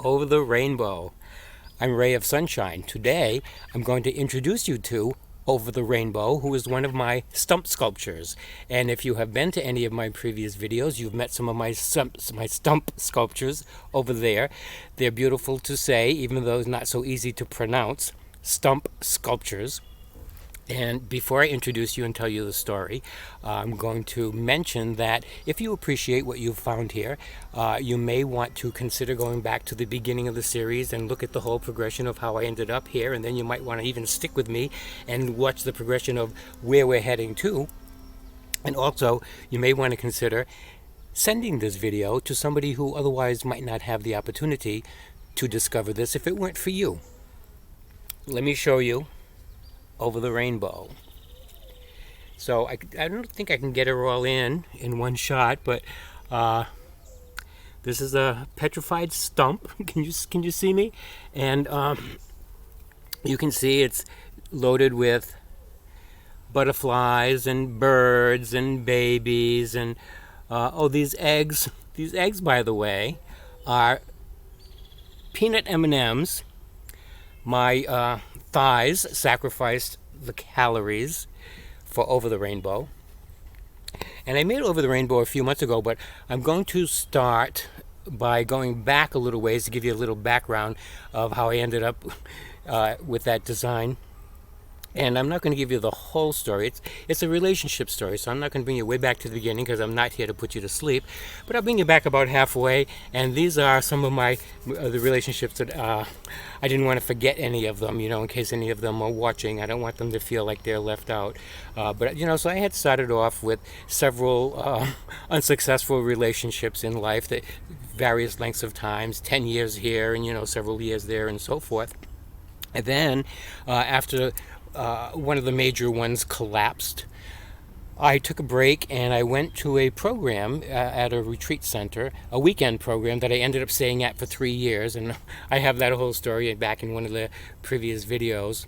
Over the Rainbow. I'm Ray of Sunshine. Today, I'm going to introduce you to Over the Rainbow, who is one of my stump sculptures. And if you have been to any of my previous videos, you've met some of my stump sculptures over there. They're beautiful to say, even though it's not so easy to pronounce. Stump sculptures. And before I introduce you and tell you the story, I'm going to mention that if you appreciate what you've found here, you may want to consider going back to the beginning of the series and look at the whole progression of how I ended up here, and then you might want to even stick with me and watch the progression of where we're heading to. And also, you may want to consider sending this video to somebody who otherwise might not have the opportunity to discover this if it weren't for you. Let me show you Over the Rainbow. So I don't think I can get her all in one shot, but this is a petrified stump. Can you see me? And you can see it's loaded with butterflies and birds and babies and these eggs. These eggs, by the way, are peanut M&Ms. My thighs sacrificed the calories for Over the Rainbow. And I made Over the Rainbow a few months ago, but I'm going to start by going back a little ways to give you a little background of how I ended up with that design. And I'm not going to give you the whole story. It's a relationship story, so I'm not going to bring you way back to the beginning because I'm not here to put you to sleep. But I'll bring you back about halfway, and these are some of the relationships that I didn't want to forget any of them, in case any of them are watching. I don't want them to feel like they're left out. But so I had started off with several unsuccessful relationships in life, that various lengths of times, 10 years here and, several years there and so forth. And then after one of the major ones collapsed, I took a break and I went to a program at a retreat center, a weekend program that I ended up staying at for 3 years, and I have that whole story back in one of the previous videos.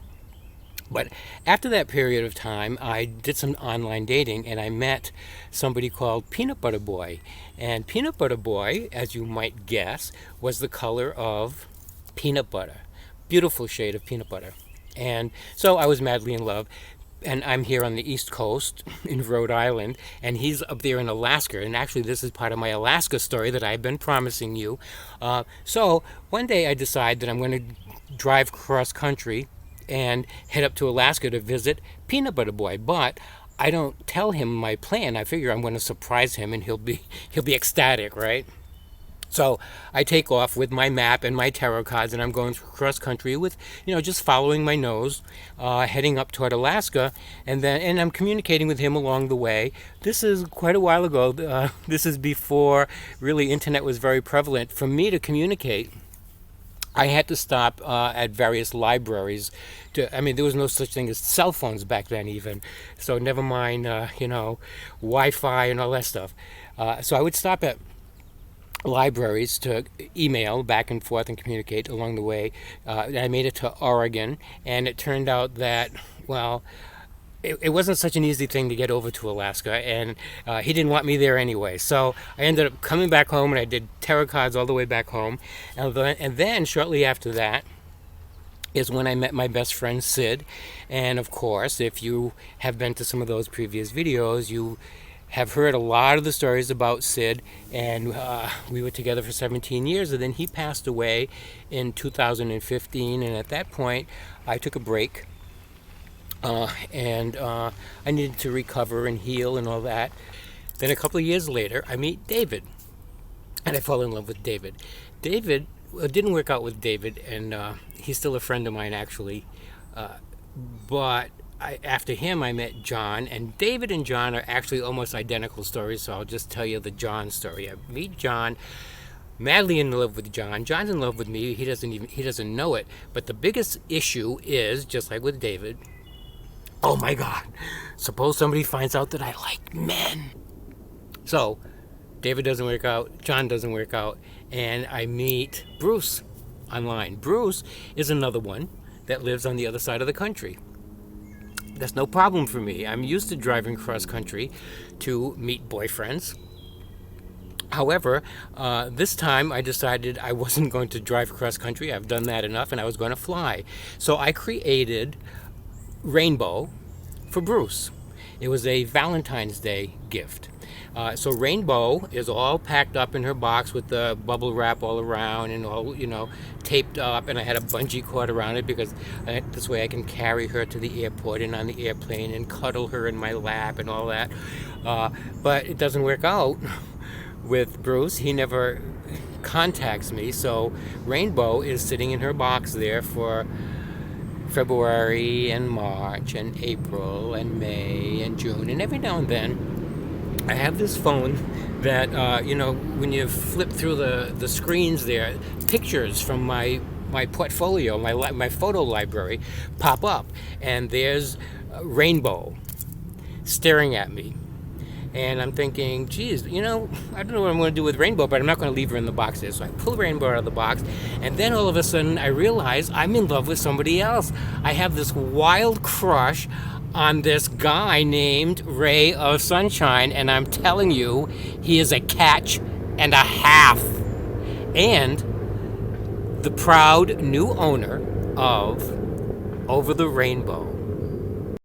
But after that period of time, I did some online dating, and I met somebody called Peanut Butter Boy. And Peanut Butter Boy, as you might guess, was the color of peanut butter. Beautiful shade of peanut butter. And so I was madly in love, and I'm here on the East Coast in Rhode Island, and he's up there in Alaska. And actually, this is part of my Alaska story that I've been promising you. So one day I decide that I'm going to drive cross country and head up to Alaska to visit Peanut Butter Boy. But I don't tell him my plan. I figure I'm going to surprise him, and he'll be ecstatic, right? So I take off with my map and my tarot cards, and I'm going cross country with, just following my nose, heading up toward Alaska, and I'm communicating with him along the way. This is quite a while ago. This is before really internet was very prevalent. For me to communicate, I had to stop at various libraries. There was no such thing as cell phones back then even. So never mind, Wi-Fi and all that stuff. So I would stop at libraries to email back and forth and communicate along the way. I made it to Oregon, and it turned out that, it wasn't such an easy thing to get over to Alaska, and he didn't want me there anyway. So I ended up coming back home, and I did tarot cards all the way back home. And then shortly after that is when I met my best friend Sid. And of course, if you have been to some of those previous videos, you have heard a lot of the stories about Sid, and we were together for 17 years, and then he passed away in 2015, and at that point I took a break, and I needed to recover and heal and all that. Then a couple of years later I meet David, and I fall in love with David. It didn't work out with David, and he's still a friend of mine actually, but after him, I met John, and David and John are actually almost identical stories, so I'll just tell you the John story. I meet John, madly in love with John. John's in love with me. He doesn't know it. But the biggest issue is, just like with David, oh my God, suppose somebody finds out that I like men. So David doesn't work out, John doesn't work out, and I meet Bruce online. Bruce is another one that lives on the other side of the country. That's no problem for me. I'm used to driving cross country to meet boyfriends. However, this time I decided I wasn't going to drive cross country. I've done that enough, and I was going to fly. So I created Rainbow for Bruce. It was a Valentine's Day gift. So Rainbow is all packed up in her box with the bubble wrap all around and all, taped up. And I had a bungee cord around it because this way I can carry her to the airport and on the airplane and cuddle her in my lap and all that. But it doesn't work out with Bruce. He never contacts me. So Rainbow is sitting in her box there for February and March and April and May and June, and every now and then I have this phone that when you flip through the screens there, pictures from my portfolio, my photo library pop up, and there's Rainbow staring at me. And I'm thinking, geez, I don't know what I'm going to do with Rainbow, but I'm not going to leave her in the box there. So I pull Rainbow out of the box, and then all of a sudden I realize I'm in love with somebody else. I have this wild crush on this guy named Ray of Sunshine, and I'm telling you, he is a catch and a half. And the proud new owner of Over the Rainbow.